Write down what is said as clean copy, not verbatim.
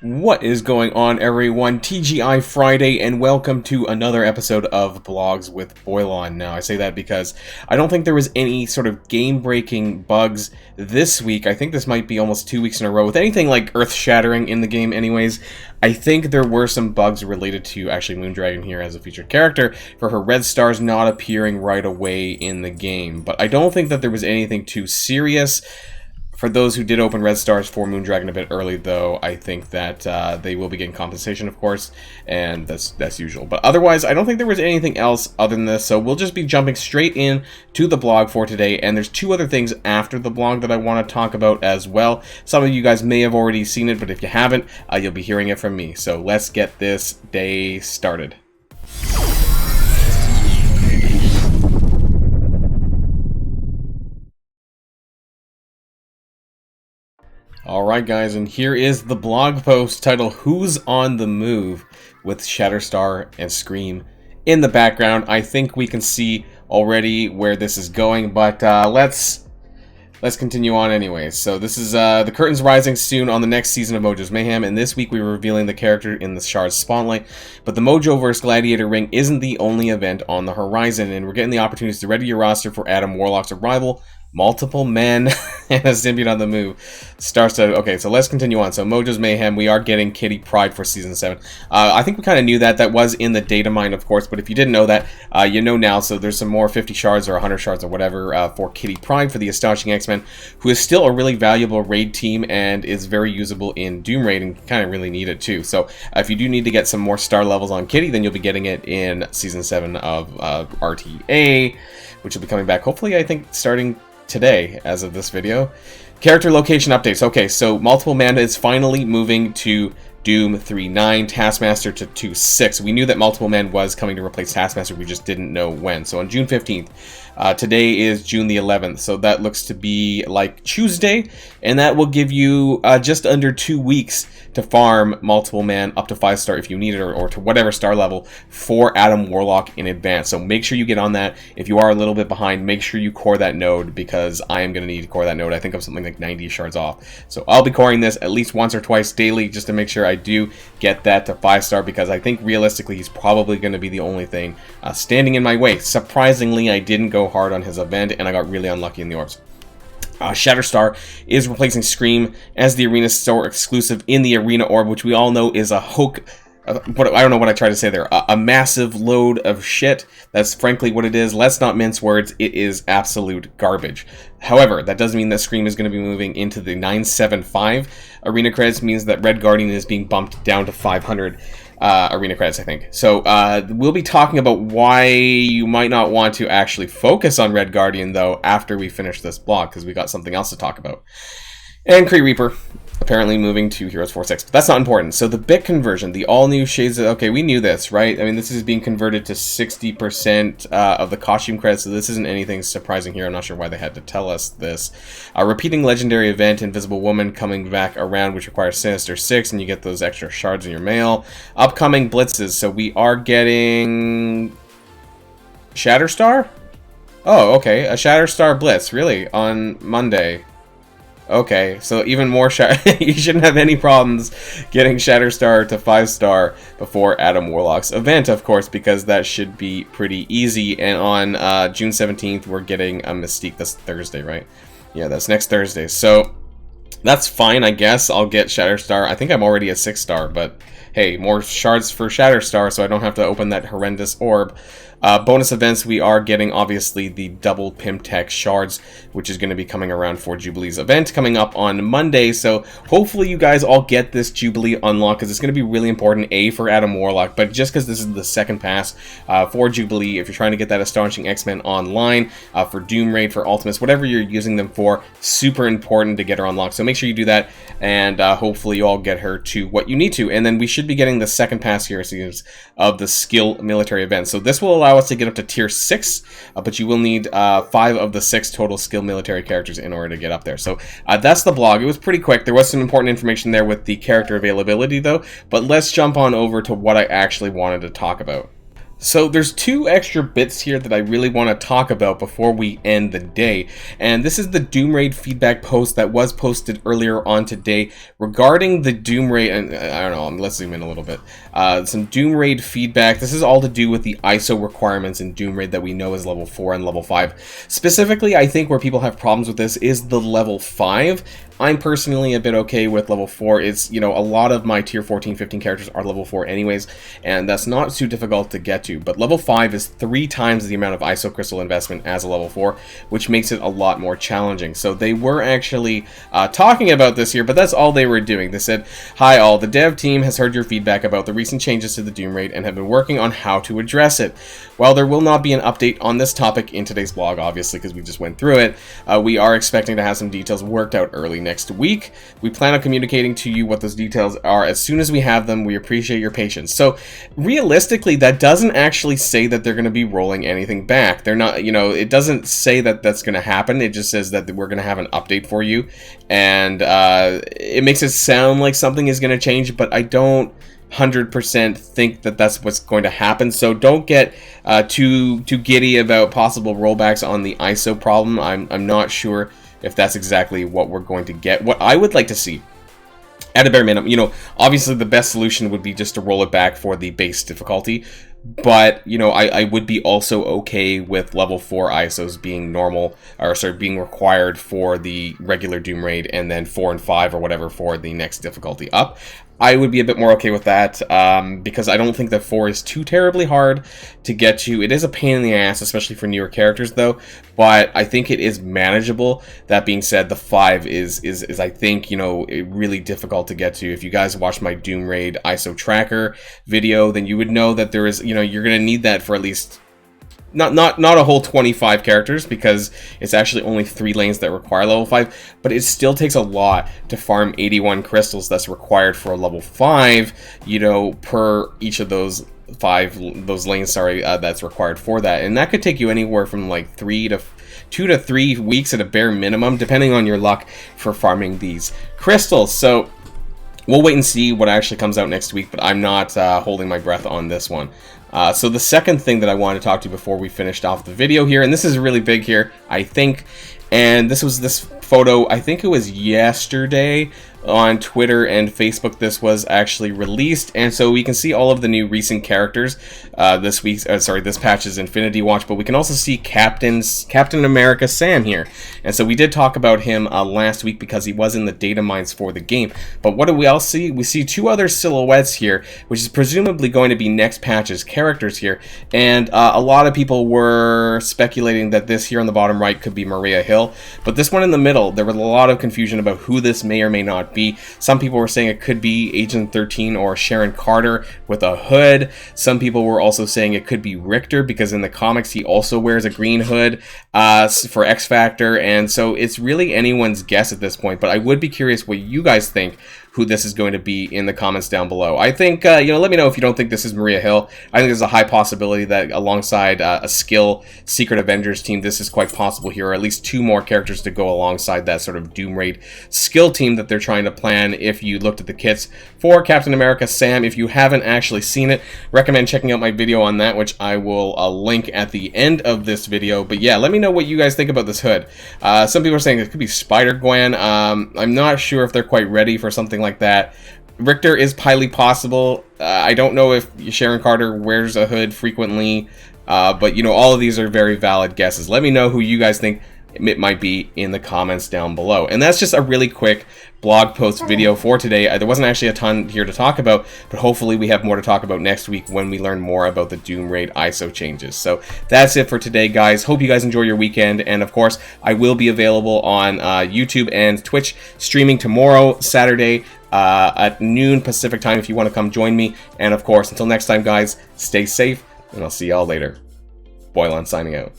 What is going on, everyone? TGI Friday, and welcome to another episode of Blogs with Boylon. Now, I say that because I don't think there was any sort of game-breaking bugs this week. I think this might be almost 2 weeks in a row with anything like earth-shattering in the game anyways. I think there were some bugs related to actually Moondragon here as a featured character for her red stars not appearing right away in the game. But I don't think that there was anything too serious. For those who did open red stars for Moondragon a bit early, though, I think that they will be getting compensation, of course, and that's usual. But otherwise, I don't think there was anything else other than this, so we'll just be jumping straight in to the blog for today, and there's two other things after the blog that I want to talk about as well. Some of you guys may have already seen it, but if you haven't, you'll be hearing it from me. So let's get this day started. Alright guys, and here is the blog post titled Who's on the Move with Shatterstar and Scream in the background. I think we can see already where this is going, but let's continue on anyways. So this is the curtain's rising soon on the next season of Mojo's Mayhem, and this week we were revealing the character in the Shard's Spotlight. But the Mojo vs. Gladiator Ring isn't the only event on the horizon, and we're getting the opportunities to ready your roster for Adam Warlock's arrival. Multiple men and a symbiote on the move. Star-studded. Okay, so let's continue on. So Mojo's Mayhem, we are getting Kitty Pryde for Season 7. I think we kind of knew that. That was in the data mine, of course, but if you didn't know that, you know now. So there's some more 50 shards or 100 shards or whatever for Kitty Pryde for the Astonishing X-Men, who is still a really valuable raid team and is very usable in Doom Raid and kind of really need it too. So if you do need to get some more star levels on Kitty, then you'll be getting it in Season 7 of RTA, which will be coming back, hopefully, I think, starting today as of this video. Character location updates. Okay, so Multiple Man is finally moving to Doom 3.9, Taskmaster to 2.6. We knew that Multiple Man was coming to replace Taskmaster, we just didn't know when. So on June 15th, today is June the 11th, so that looks to be like Tuesday, and that will give you just under 2 weeks to farm Multiple Man up to 5-star if you need it, or to whatever star level for Adam Warlock in advance. So make sure you get on that. If you are a little bit behind, make sure you core that node, because I am going to need to core that node. I think I'm something like 90 shards off. So I'll be coring this at least once or twice daily just to make sure I do get that to 5-star, because I think realistically he's probably going to be the only thing standing in my way. Surprisingly, I didn't go hard on his event, and I got really unlucky in the orbs. Shatterstar is replacing Scream as the Arena Store exclusive in the Arena Orb, which we all know is a hook. I don't know what I tried to say there. A massive load of shit. That's frankly what it is. Let's not mince words. It is absolute garbage. However, that doesn't mean that Scream is going to be moving into the 975 Arena credits. Means that Red Guardian is being bumped down to 500 Arena credits, I think. So we'll be talking about why you might not want to actually focus on Red Guardian, though, after we finish this blog, because we got something else to talk about. And Kree Reaper apparently moving to Heroes 4.6, but that's not important. So the bit conversion, the all-new shades of... Okay, we knew this, right? I mean, this is being converted to 60% of the costume credits, so this isn't anything surprising here. I'm not sure why they had to tell us this. Repeating legendary event, Invisible Woman coming back around, which requires Sinister 6, and you get those extra shards in your mail. Upcoming blitzes, so we are getting... Shatterstar? Oh, okay, a Shatterstar Blitz, really, on Monday. Okay, so even more you shouldn't have any problems getting Shatterstar to 5-star before Adam Warlock's event, of course, because that should be pretty easy. And on June 17th, we're getting a Mystique. That's Thursday, right? Yeah, that's next Thursday. So that's fine, I guess. I'll get Shatterstar. I think I'm already a 6-star, but hey, more shards for Shatterstar, so I don't have to open that horrendous orb. Bonus events, we are getting, obviously, the double Pimtech shards, which is going to be coming around for Jubilee's event coming up on Monday. So hopefully you guys all get this Jubilee unlock, because it's going to be really important, A, for Adam Warlock, but just because this is the second pass for Jubilee, if you're trying to get that Astonishing X-Men online, for Doom Raid, for Ultimates, whatever you're using them for, super important to get her unlocked. So make sure you do that, and hopefully you all get her to what you need to. And then we should be getting the second pass here, seems, of the skill military event. So this will allow us to get up to tier 6, but you will need 5 of the 6 total skill military characters in order to get up there. So that's the blog. It was pretty quick. There was some important information there with the character availability, though, but let's jump on over to what I actually wanted to talk about. So there's two extra bits here that I really want to talk about before we end the day, and this is the Doom Raid feedback post that was posted earlier on today regarding the Doom Raid, and I don't know, let's zoom in a little bit. Some Doom Raid feedback. This is all to do with the ISO requirements in Doom Raid that we know is level 4 and level 5. Specifically, I think where people have problems with this is the level 5. I'm personally a bit okay with level 4. It's, you know, a lot of my tier 14, 15 characters are level 4 anyways, and that's not too difficult to get to. But level 5 is 3 times the amount of ISO crystal investment as a level 4, which makes it a lot more challenging. So they were actually talking about this here, but that's all they were doing. They said, "Hi all, the dev team has heard your feedback about the recent changes to the Doom Raid and have been working on how to address it. While there will not be an update on this topic in today's blog, obviously, because we just went through it, we are expecting to have some details worked out early next week. We plan on communicating to you what those details are as soon as we have them. We appreciate your patience." So realistically, that doesn't actually say that they're going to be rolling anything back. They're not, you know, it doesn't say that that's going to happen. It just says that we're going to have an update for you, and it makes it sound like something is going to change, but I don't 100% think that that's what's going to happen. So don't get too giddy about possible rollbacks on the ISO problem. I'm not sure if that's exactly what we're going to get. What I would like to see, at a bare minimum, you know, obviously the best solution would be just to roll it back for the base difficulty. But, you know, I would be also okay with level 4 ISOs being normal, or sorry, being required for the regular Doom Raid, and then 4 and 5 or whatever for the next difficulty up. I would be a bit more okay with that, because I don't think that 4 is too terribly hard to get to. It is a pain in the ass, especially for newer characters, though, but I think it is manageable. That being said, the 5 is I think, you know, really difficult to get to. If you guys watched my Doom Raid ISO tracker video, then you would know that there is, you know, you're going to need that for at least not a whole 25 characters, because it's actually only 3 lanes that require level 5, but it still takes a lot to farm 81 crystals that's required for a level 5, you know, per each of those lanes, sorry, that's required for that. And that could take you anywhere from like 2 to 3 weeks at a bare minimum, depending on your luck for farming these crystals. So we'll wait and see what actually comes out next week, but I'm not holding my breath on this one. So the second thing that I wanted to talk to you before we finished off the video here, and this is really big here, I think, and this was this photo, I think it was yesterday, on Twitter and Facebook. This was actually released, and so we can see all of the new recent characters. This patch's Infinity Watch, but we can also see Captain America Sam here. And so we did talk about him last week because he was in the data mines for the game. But what do we all see? We see 2 other silhouettes here, which is presumably going to be next patch's characters here. And a lot of people were speculating that this here on the bottom right could be Maria Hill, but this one in the middle, there was a lot of confusion about who this may or may not be. Some people were saying it could be Agent 13 or Sharon Carter with a hood. Some people were also saying it could be Richter, because in the comics he also wears a green hood for X Factor, and so it's really anyone's guess at this point. But I would be curious what you guys think who this is going to be in the comments down below. I think, you know, let me know if you don't think this is Maria Hill. I think there's a high possibility that alongside a skill Secret Avengers team, this is quite possible here, or at least 2 more characters to go alongside that sort of Doom Raid skill team that they're trying to plan. If you looked at the kits for Captain America Sam, if you haven't actually seen it, recommend checking out my video on that, which I will link at the end of this video. But yeah, let me know what you guys think about this hood. Some people are saying it could be Spider-Gwen. I'm not sure if they're quite ready for something like that. Richter is highly possible. I don't know if Sharon Carter wears a hood frequently, but you know, all of these are very valid guesses. Let me know who you guys think it might be in the comments down below. And that's just a really quick blog post video for today. There wasn't actually a ton here to talk about, but hopefully we have more to talk about next week when we learn more about the Doom Raid ISO changes. So that's it for today, guys. Hope you guys enjoy your weekend, and of course I will be available on YouTube and Twitch streaming tomorrow, Saturday, at noon Pacific time, if you want to come join me. And of course, until next time, guys, stay safe, and I'll see y'all later. Boylon signing out.